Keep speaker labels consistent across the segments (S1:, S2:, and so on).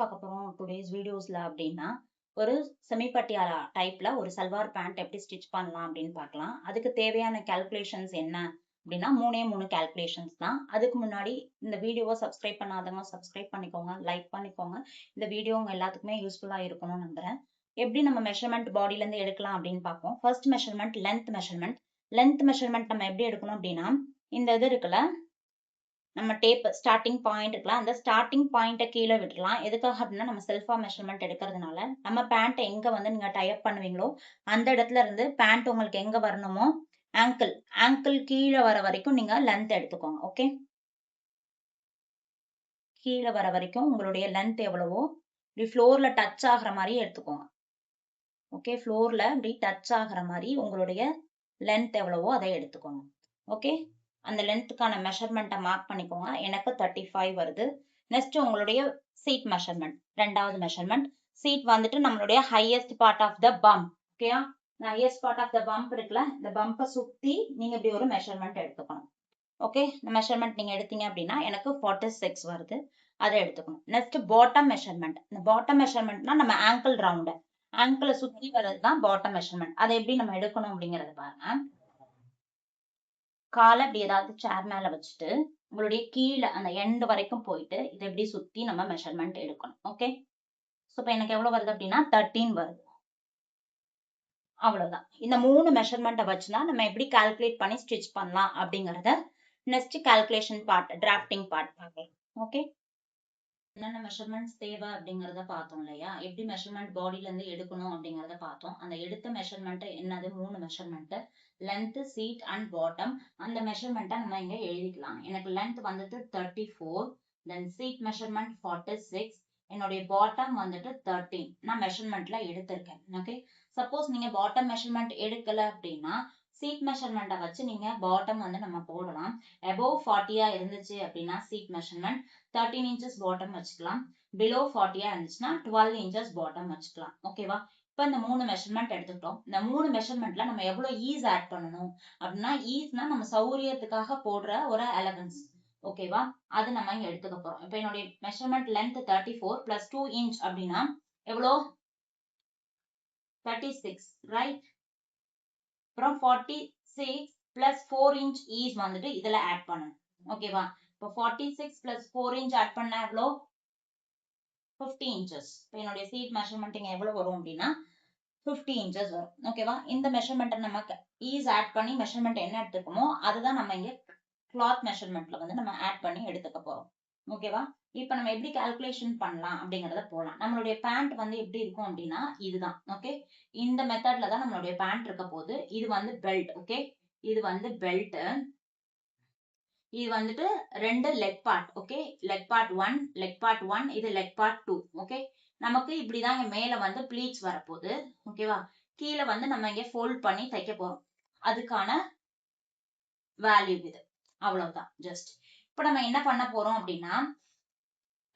S1: பார்க்க போறோம் டுடேஸ் வீடியோஸ்ல அப்படின்னா ஒரு செமி பட்டியாலா டைப்ல ஒரு சல்வார் பேண்ட் எப்படி ஸ்டிச் பண்ணலாம் அப்படின்னு பார்க்கலாம். அதுக்கு தேவையான கால்குலேஷன்ஸ் என்ன அப்படின்னா மூணு கால்குலேஷன்ஸ் தான். அதுக்கு முன்னாடி இந்த வீடியோவை சப்ஸ்கிரைப் பண்ணாதவங்க சப்ஸ்கிரைப் பண்ணிக்கோங்க, லைக் பண்ணிக்கோங்க. இந்த வீடியோ உங்க எல்லாத்துக்குமே யூஸ்ஃபுல்லா இருக்கணும்னு நம்புறேன். எப்படி நம்ம மெஷர்மெண்ட் பாடியில இருந்து எடுக்கலாம் அப்படின்னு பார்ப்போம். ஃபர்ஸ்ட் மெஷர்மெண்ட் லென்த் மெஷர்மெண்ட் நம்ம எப்படி எடுக்கணும் அப்படின்னா இந்த இது இருக்குல்ல, நம்ம டேப் ஸ்டார்டிங் பாயிண்ட் இருக்கலாம், அந்த ஸ்டார்டிங் பாயிண்ட்டை கீழே விட்டுலாம். எதுக்காக அப்படின்னா நம்ம செல்ஃபா மெஷர்மெண்ட் எடுக்கிறதுனால நம்ம பேண்ட் எங்க வந்து நீங்க டைப் பண்ணுவீங்களோ அந்த இடத்துல இருந்து பேண்ட் உங்களுக்கு எங்க வரணுமோ ஆங்கிள் ஆங்கிள் கீழே வர வரைக்கும் நீங்க லென்த் எடுத்துக்கோங்க. ஓகே, கீழே வர வரைக்கும் உங்களுடைய லென்த் எவ்வளவோ இப்படி ஃப்ளோர்ல டச் ஆகிற மாதிரி எடுத்துக்கோங்க. ஓகே, ஃப்ளோர்ல இப்படி டச் ஆகிற மாதிரி உங்களுடைய லென்த் எவ்வளவோ அதை எடுத்துக்கோங்க. ஓகே, அந்த லென்த்துக்கான மெஷர்மெண்ட்டை மார்க் பண்ணிக்கோங்க. எனக்கு 35 வருது. நெக்ஸ்ட் உங்களுடைய சீட் மெஷர்மெண்ட், ரெண்டாவது மெஷர்மெண்ட். சீட் வந்துட்டு நம்மளுடைய highest part of the bump. ஓகேயா, highest part of the bump இருக்குல்ல, இந்த பம்பை சுத்தி நீங்க இப்படி ஒரு மெஷர்மெண்ட் எடுத்துக்கணும். ஓகே, இந்த மெஷர்மெண்ட் நீங்க எடுத்தீங்க அப்படின்னா எனக்கு 46 வருது, அதை எடுத்துக்கணும். Next bottom measurement. இந்த பாட்டம் மெஷர்மெண்ட்னா நம்ம ஆங்கிள் ரவுண்டு, ஆங்கிளை சுத்தி வர்றது தான் பாட்டம் மெஷர்மெண்ட். அதை எப்படி நம்ம எடுக்கணும் அப்படிங்கறது பாருங்க. காலை அப்படி ஏதாவது சேர் மேல வச்சுட்டு உங்களுடைய கீழே அந்த எண்ட் வரைக்கும் போயிட்டு இதை எப்படி சுத்தி நம்ம மெஷர்மெண்ட் எடுக்கணும். ஓகே, ஸோ இப்போ எனக்கு எவ்வளவு வருது அப்படின்னா 13 வருது. அவ்வளவுதான். இந்த மூணு மெஷர்மெண்ட்டை வச்சுதான் நம்ம எப்படி கால்குலேட் பண்ணி ஸ்டிச் பண்ணலாம் அப்படிங்கறத next calculation part, drafting part பார்க்கலாம். ஓகே, என்னென்ன மெஷர்மெண்ட்ஸ் தேவை அப்படிங்கறத பார்த்தோம் இல்லையா, எப்படி மெஷர்மெண்ட் பாடியில இருந்து எடுக்கணும் அப்படிங்கறத பார்த்தோம். அந்த எடுத்த மெஷர்மெண்ட் என்னது, மூணு measurement, length, seat and bottom. அந்த மெஷர்மெண்ட்டை நம்ம இங்க எழுதிக்கலாம். எனக்கு லென்த் வந்துட்டு 34, தென் சீட் மெஷர்மெண்ட் 46, என்னுடைய பாட்டம் வந்துட்டு 13 நான் மெஷர்மெண்ட்ல எடுத்திருக்கேன். ஓகே, சப்போஸ் நீங்க பாட்டம் மெஷர்மெண்ட் எடுக்கல அப்படின்னா சீட் மெஷர்மெண்ட்டை வச்சு நீங்க பாட்டம் வந்து நம்ம போடலாம். above 40 இருந்துச்சு அப்படின்னா சீட் மெஷர்மெண்ட் 13 இன்ச்சஸ் பாட்டம் வச்சுக்கலாம். பிலோ 40 இருந்துச்சுன்னா 12 இன்ச்சஸ் பாட்டம் வச்சுக்கலாம். ஓகேவா, இப்ப இந்த மூணு மெஷர்மெண்ட் எடுத்துக்கிட்டோம். இந்த மூணு மெஷர்மெண்ட்ல நம்ம எவ்வளவு ஈஸ் ஆட் பண்ணணும் அப்படின்னா, ஈஸ்னா நம்ம சௌரியத்துக்காக போடுற ஒரு அலவன்ஸ். ஓகேவா, அது நம்ம இங்க எடுத்துக்க போறோம். இப்ப என்னுடைய மெஷர்மெண்ட் லென்த் 34 பிளஸ் 2 இன்ச் அப்படின்னா எவ்வளோ, 36 ரைட். அப்புறம் 46 பிளஸ் 4 இன்ச் ஈஸ் வந்துட்டு இதுல ஆட் பண்ணணும். ஓகேவா, இப்போ 46 பிளஸ் 4 இன்ச் ஆட் பண்ண எவ்வளோ, 50 இன்ச்சஸ். இப்போ என்னுடைய சீட் மெஷர்மெண்ட் இங்க எவ்வளவு வரும் அப்படின்னா 50 இன்ச்சஸ் வரும். ஓகேவா, இந்த மெஷர்மெண்ட் நமக்கு ஈஸ் ஆட் பண்ணி மெஷர்மெண்ட் என்ன எடுத்துக்கோமோ அதுதான் நம்ம இங்க கிளாத் மெஷர்மெண்ட்ல வந்து நம்ம ஆட் பண்ணி எடுத்துக்க போறோம். ஓகேவா, இப்ப நம்ம எப்படி கால்குலேஷன் பண்ணலாம் அப்படிங்கறத போலாம். நம்மளுடைய பேண்ட் வந்து எப்படி இருக்கும் அப்படின்னா இதுதான். ஓகே, இந்த மெத்தட்ல தான் நம்மளுடைய பேண்ட் இருக்க போகுது. இது வந்து பெல்ட். ஓகே, இது வந்து பெல்ட், இது வந்துட்டு ரெண்டு leg part. Okay, leg part 1, leg part 1, இது லெக் பார்ட் 2. ஓகே, நமக்கு இப்படிதான் இங்க மேல வந்து ப்ளீட்ஸ் வரப்போகுது. ஓகேவா, கீழே வந்து நம்ம இங்க ஃபோல்ட் பண்ணி தைக்க போறோம். அதுக்கான வேல்யூ இது. அவ்வளவுதான் ஜஸ்ட். இப்ப நம்ம என்ன பண்ண போறோம் அப்படின்னா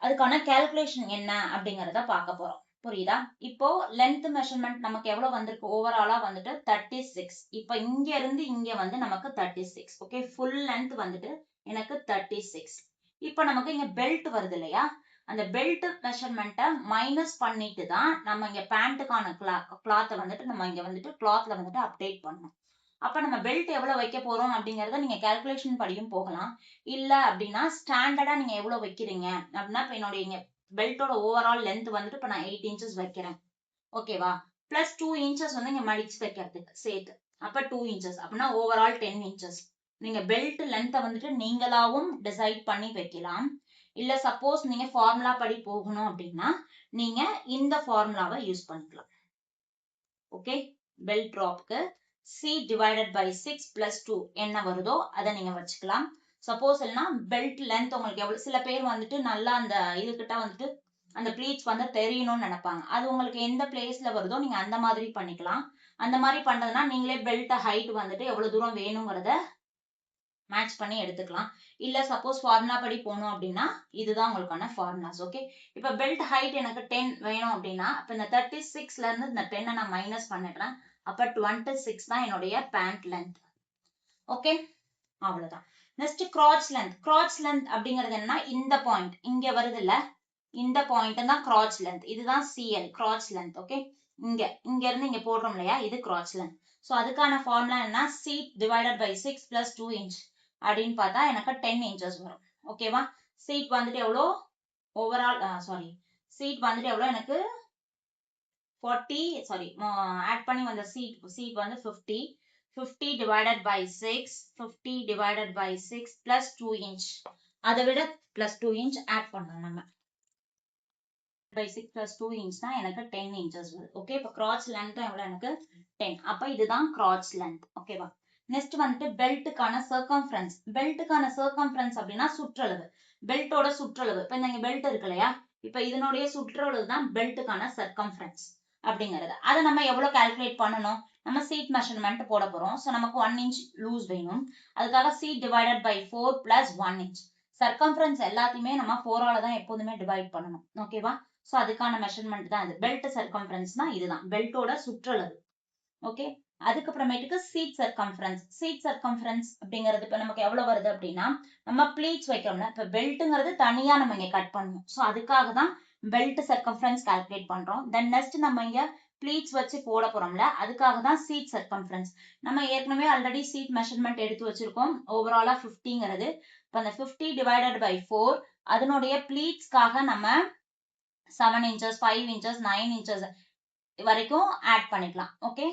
S1: அதுக்கான கால்குலேஷன் என்ன அப்படிங்கறத பார்க்க போறோம். புரியுதா, இப்போ லென்த் மெஷர்மெண்ட் நமக்கு எவ்வளவு வந்திருக்கு, ஓவராலா வந்துட்டு 36. இப்ப இங்க இருந்து இங்க வந்து நமக்கு 36. ஓகே, ஃபுல் லென்த் வந்துட்டு எனக்கு 36. இப்ப நமக்கு இங்க பெல்ட் வருது இல்லையா, அந்த பெல்ட் மெஷர்மெண்ட்டை மைனஸ் பண்ணிட்டு தான் நம்ம இங்க பேண்ட்டுக்கான கிளாத்தை வந்துட்டு நம்ம இங்க வந்துட்டு கிளாத்ல வந்துட்டு அப்டேட் பண்ணணும். அப்ப நம்ம பெல்ட் எவ்வளவு வைக்க போறோம் அப்படிங்கறத நீங்க கால்குலேஷன் படியும் போகலாம். இல்ல அப்படின்னா ஸ்டாண்டர்டா நீங்க எவ்வளவு வைக்கிறீங்க அப்படின்னா, இப்ப என்னுடைய பெல்ட்டோட ஓவரால் லென்த் வந்துட்டு இப்ப நான் 8 இன்ச்சஸ் வைக்கிறேன். ஓகேவா, பிளஸ் 2 இன்ச்சஸ் வந்து இங்க மடிச்சு வைக்கிறதுக்கு சேர்த்து, அப்ப 2 இன்ச்சஸ் அப்படின்னா ஓவரால் 10 இன்ச்சஸ். நீங்க பெல்ட் லென்த்தை வந்துட்டு நீங்களாவும் டிசைட் பண்ணி வைக்கலாம். இல்ல சப்போஸ் நீங்க ஃபார்முலா படி போகணும் அப்படின்னா நீங்க இந்த ஃபார்முலாவை யூஸ் பண்ணிக்கலாம். ஓகே, பெல்ட் ட்ராப்க்கு C divided by 6 plus 2 என்ன வருதோ அதை நீங்க வச்சுக்கலாம். சப்போஸ் இல்லைன்னா பெல்ட் லென்த் உங்களுக்கு எவ்வளவு, சில பேர் வந்துட்டு நல்லா அந்த இதுகிட்ட வந்துட்டு அந்த ப்ளீட்ஸ் வந்து தெரியணும்னு நினைப்பாங்க. அது உங்களுக்கு எந்த பிளேஸ்ல வருதோ நீங்க அந்த மாதிரி பண்ணிக்கலாம். அந்த மாதிரி பண்றதுன்னா நீங்களே பெல்ட் ஹைட் வந்துட்டு எவ்வளவு தூரம் வேணுங்கிறத மேட்ச் பண்ணி எடுத்துக்கலாம். இல்ல சப்போஸ் ஃபார்முலா படி போகணும் அப்படின்னா இதுதான் உங்களுக்கான ஃபார்முலாஸ். ஓகே, இப்ப பெல்ட் ஹைட் எனக்கு 10 வேணும் அப்படின்னா இப்ப இந்த 36ல இருந்து இந்த 10 நான் மைனஸ் பண்ணிடுறேன். அப்ப 26 தான் என்னுடைய பேண்ட் லென்த். ஓகே, அவ்வளவுதான். Next crotch length. Crotch length அப்படிங்கிறது என்ன, இந்த பாயிண்ட் இங்க வருது இல்ல, இந்த பாயிண்ட் தான் crotch length. இதுதான் CL crotch length. ஓகே, இங்க இருந்து இங்க போடுறோம் இல்லையா, இது crotch length. ஸோ அதுக்கான ஃபார்முலா என்ன, seat divided by 6 plus 2 inch அப்படின்னு பார்த்தா எனக்கு 10 inches வரும். ஓகேவா, seat வந்துட்டு எவ்வளோ ஓவரால் seat வந்துட்டு எவ்வளோ எனக்கு 40 ஆட் பண்ணி வந்த seat வந்து 50 divided by 6 50 divided by 6 plus 2 inch, அதை விட plus 2 inch ஆட் பண்ணணும் நம்ம. by 6 plus 2 inch தான் எனக்கு 10 inches வருது. ஓகே, இப்போ crotch length எவ்வளவு எனக்கு 10. அப்ப இதுதான் crotch length. ஓகேவா, நெக்ஸ்ட் வந்துட்டு பெல்ட்டுக்கான சர்க்கம்ஃபரன்ஸ். பெல்ட்டுக்கான சர்க்கம்ஃபரன்ஸ் அப்படின்னா சுற்றளவு, பெல்ட்டோட சுற்றளவு. இப்ப இந்த பெல்ட் இருக்கு இல்லையா, இப்ப இதனுடைய சுற்றளவு தான் பெல்ட்டுக்கான சர்க்கம்ஃபரன்ஸ் அப்படிங்கிறது. அதை நம்ம எவ்வளவு கால்குலேட் பண்ணணும், நம்ம சீட் மெஷர்மெண்ட் போட போறோம். ஸோ நமக்கு 1 inch லூஸ் வேணும். அதுக்காக seat divided by 4 plus 1 inch. Circumference எல்லாத்தையுமே நம்ம 4 ஆல தான் எப்போதுமே டிவைட் பண்ணணும். ஓகேவா, சோ அதுக்கான மெஷர்மெண்ட் தான் இது. பெல்ட் சர்க்கம்ஃபரன்ஸ் தான் இதுதான், பெல்ட்டோட சுற்றளவு. ஓகே, அதுக்கப்புறமேட்டுக்கு சீட் சர்க்கம்ஃபரன்ஸ். சீட் சர்க்கம்ஃபரன்ஸ் அப்படிங்கிறது இப்ப நமக்கு எவ்வளவு வருது அப்படின்னா, நம்ம ப்ளீட்ஸ் வைக்கிறோம்ல, இப்ப பெல்ட்ங்கிறது தனியா நம்ம இங்க கட் பண்ணணும். சோ அதுக்காக தான் பெல்ட் சர்க்கம்ஃபரன்ஸ் கால்குலேட் பண்றோம். தென் நெக்ஸ்ட் நம்ம இங்க ப்ளீட்ஸ் வச்சு போட போறோம்ல, அதுக்காக தான் சீட் சர்க்கம்ஃபரன்ஸ். நம்ம ஏற்கனவே ஆல்ரெடி சீட் மெஷர்மெண்ட் எடுத்து வச்சிருக்கோம், ஓவராலா 50ங்கிறது. இப்ப அந்த 50 டிவைடட் பை 4 அதனுடைய ப்ளீட்ஸ்க்காக நம்ம 7 inches 5 inches 9 inches வரைக்கும் ஆட் பண்ணிக்கலாம். ஓகே,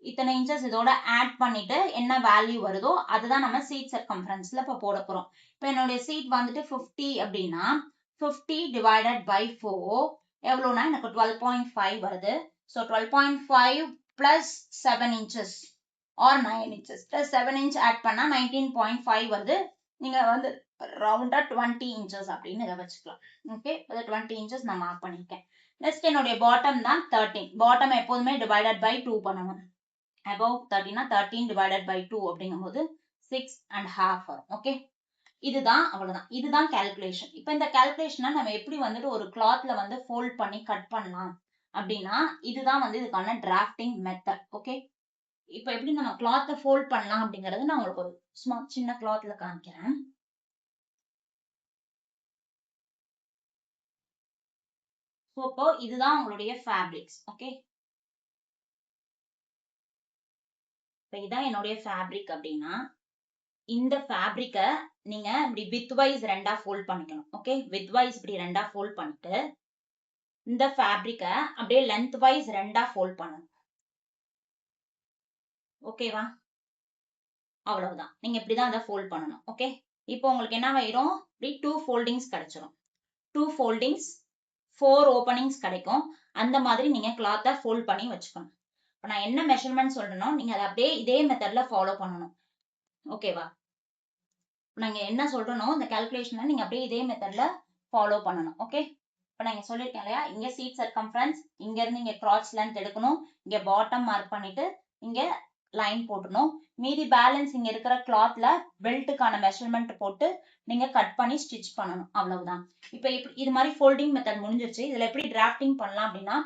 S1: இத்தனை இன்ச்சஸ் இதோட ஆட் பண்ணிட்டு என்ன வேல்யூ வருதோ அதுதான் நம்ம சீட் சர்க்கம்ஃபரன்ஸ்ல இப்ப போட போறோம். இப்ப என்னுடைய சீட் வந்துட்டு 50 அப்படின்னா 50 டிவைடட் பை 4 எவ்வளவுனா எனக்கு 12.5 வருது. So 12.5 plus 7 inches or 9 inches plus 7 inch add பண்ணா 19.5 வருது. நீங்க வந்து ரவுண்டா 20 inches அப்படின்னு இதை வச்சுக்கலாம். ஓகே, 20 inches நான் மார்க் பண்ணிருக்கேன். நெக்ஸ்ட் என்னுடைய பாட்டம் தான் 13. பாட்டம் எப்போதுமே டிவைடட் பை 2 பண்ணணும். above 13 13 டிவைடட் பை 2 அப்படிங்கும்போது 6.5 வரும். ஓகே, இதுதான் அவ்வளவுதான், இதுதான் கால்குலேஷன். இப்ப இந்த கால்குலேஷனை நம்ம எப்படி வந்துட்டு ஒரு கிளாத்ல வந்து ஃபோல்ட் பண்ணி கட் பண்ணலாம் அப்படின்னா, இதுதான் வந்து இதுக்கான டிராஃப்டிங் மெத்தட். ஓகே, இப்ப எப்படி நம்ம கிளாத்தை ஃபோல்ட் பண்ணலாம் அப்படிங்கறது நான் உங்களுக்கு ஒரு சும்மா சின்ன கிளாத்ல காமிக்கிறேன். இப்போ இதுதான் உங்களுடைய ஃபேப்ரிக்ஸ். ஓகே, இப்ப இதான் என்னுடைய ஃபேப்ரிக் அப்படின்னா, இந்த ஃபேப்ரிக்க நீங்க இப்படி வித் வைஸ் ரெண்டா ஃபோல்ட் பண்ணிக்கணும். ஓகே, வித் வைஸ் இப்படி ரெண்டா ஃபோல்ட் பண்ணிட்டு இந்த ஃபேப்ரிக்க அப்படியே லென்த் வைஸ் ரெண்டா ஃபோல்ட் பண்ணணும். ஓகேவா, அவ்வளவுதான், நீங்க இப்படிதான் அதை ஃபோல்ட் பண்ணணும். ஓகே, இப்போ உங்களுக்கு என்ன ஆயிரும், இப்படி 2 foldings கிடைச்சிரும். 2 foldings 4 openings கிடைக்கும். அந்த மாதிரி நீங்க கிளாத்தை ஃபோல்ட் பண்ணி வச்சுக்கணும். இப்போ நான் என்ன மெஷர்மெண்ட் சொல்றேனோ நீங்க அதை அப்படியே இதே மெத்தட்ல ஃபாலோ பண்ணணும். ஓகேவா, நாங்க என்ன சொல்றனோ இந்த கால்குலேஷனை நீங்க அப்படியே இதே மெத்தட்ல ஃபாலோ பண்ணணும். ஓகே, இப்போ நான் சொல்லியிருக்கேன் இல்லையா, இங்க சீட் சர்க்கம்ஃபரன்ஸ், இங்க இருந்து இங்க crotch length எடுக்கணும், இங்க பாட்டம் மார்க் பண்ணிட்டு இங்க லைன் போட்டணும். மீதி பேலன்ஸ் இங்க இருக்கிற கிளாத்ல பெல்ட்டுக்கான மெஷர்மெண்ட் போட்டு நீங்க கட் பண்ணி ஸ்டிச் பண்ணணும். அவ்வளவுதான். இப்போ இது மாதிரி ஃபோல்டிங் மெத்தட் முடிஞ்சிருச்சு. இதுல எப்படி டிராஃப்டிங் பண்ணலாம் அப்படின்னா,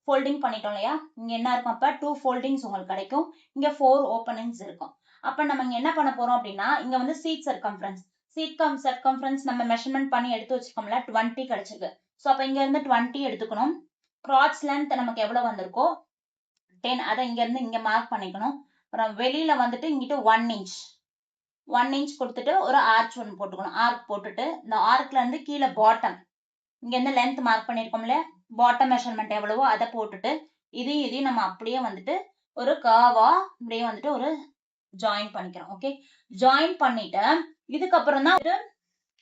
S1: ஃபோல்டிங் பண்ணிட்டோம் இல்லையா, இங்க என்ன இருக்கும், அப்ப 2 foldings உங்களுக்கு கிடைக்கும், இங்க 4 openings இருக்கும். அப்ப நம்ம இங்க என்ன பண்ண போறோம் அப்படின்னா, இங்க வந்து சீட் சர்க்கம்ஃபரன்ஸ் நம்ம மெஷர்மெண்ட் பண்ணி எடுத்து வச்சுக்கோம்ல, 20 கிடைச்சிருக்கு. சோ அப்ப இங்க இருந்து 20 எடுத்துக்கணும். crotch length நமக்கு எவ்வளவு வந்திருக்கோ 10, அதை இங்க இருந்து இங்க மார்க் பண்ணிக்கணும். அப்புறம் வெளியில வந்துட்டு இங்கிட்டு 1 inch கொடுத்துட்டு ஒரு ஆர்ச் ஒன்று போட்டுக்கணும். ஆர்க் போட்டுட்டு இந்த ஆர்க்ல இருந்து கீழே பாட்டம், இங்க இருந்து லென்த் மார்க் பண்ணிருக்கோம்ல, பாட்டம் மெஷர்மெண்ட் எவ்வளவோ அதை போட்டுட்டு இதையும் நம்ம அப்படியே வந்துட்டு ஒரு கர்வா அப்படியே வந்துட்டு ஒரு ஜாயின் பண்ணிக்கிறோம். ஓகே, ஜாயின் பண்ணிட்டு இதுக்கப்புறம் தான்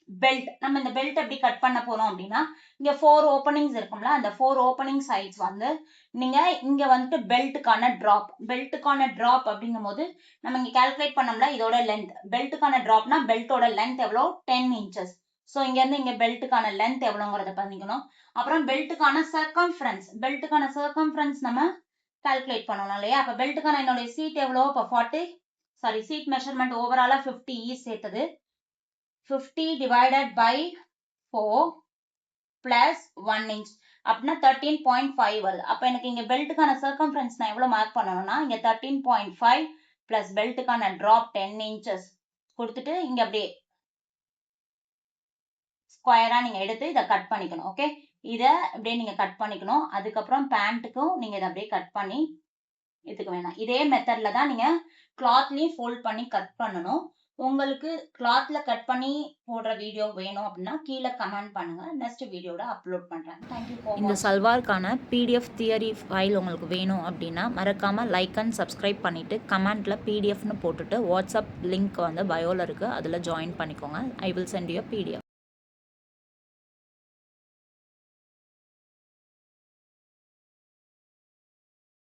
S1: பெல்ட். நம்ம இந்த பெல்ட் எப்படி கட் பண்ண போறோம் அப்படின்னா, இங்க 4 openings இருக்கும்ல, அந்த 4 opening sides வந்து நீங்க இங்க வந்துட்டு பெல்ட்டுக்கான டிராப் அப்படிங்கும் போது நம்ம இங்க கால்குலேட் பண்ணோம்ல, இதோட லென்த் பெல்ட்டுக்கான டிராப்னா பெல்ட்டோட லென்த் எவ்வளோ 10 inches. சோ இங்க இருந்து இங்க பெல்ட்டுக்கான லென்த் எவ்வளவுங்கிறத பண்ணிக்கணும். அப்புறம் பெல்ட்டுக்கான சர்க்கம்ஃபரன்ஸ் நம்ம கால்குலேட் பண்ணணும் இல்லையா. அப்ப பெல்ட்டுக்கான என்னுடைய சீட் எவ்வளோ, இப்போ சீட் மெஷர்மெண்ட் ஓவராலா 50 சேர்த்தது 50 divided by 4 plus 1 inch அப்படின்னா 13.5 வருது. அப்ப எனக்கு இங்க பெல்ட்டுக்கான சர்க்கம்ஃபரன்ஸ் நான் எவ்வளவு மார்க் பண்ணணும்னா, இங்க 13.5 plus பெல்ட்டுக்கான drop 10 inches கொடுத்துட்டு இங்க அப்படியே ஸ்கொயரா நீங்க எடுத்து இதை கட் பண்ணிக்கணும். ஓகே, இதை அப்படியே நீங்கள் கட் பண்ணிக்கணும். அதுக்கப்புறம் பேண்ட்டுக்கும் நீங்கள் இதை அப்படியே கட் பண்ணி எடுத்துக்க வேணாம். இதே மெத்தடில் தான் நீங்கள் கிளாத்லேயும் ஃபோல்ட் பண்ணி கட் பண்ணணும். உங்களுக்கு கிளாத்ல கட் பண்ணி போடுற வீடியோ வேணும் அப்படின்னா கீழே கமெண்ட் பண்ணுங்க. நெக்ஸ்ட் வீடியோட அப்லோட் பண்றேன். தேங்க்யூ ஃபார் இந்த சல்வாருக்கான PDF தியரி ஃபைல் உங்களுக்கு வேணும் அப்படின்னா மறக்காம லைக் அண்ட் சப்ஸ்கிரைப் பண்ணிட்டு கமெண்ட்ல PDFனு போட்டுட்டு வாட்ஸ்அப் லிங்க் வந்து பயோல இருக்கு, அதில் ஜாயின் பண்ணிக்கோங்க. I will send you PDF.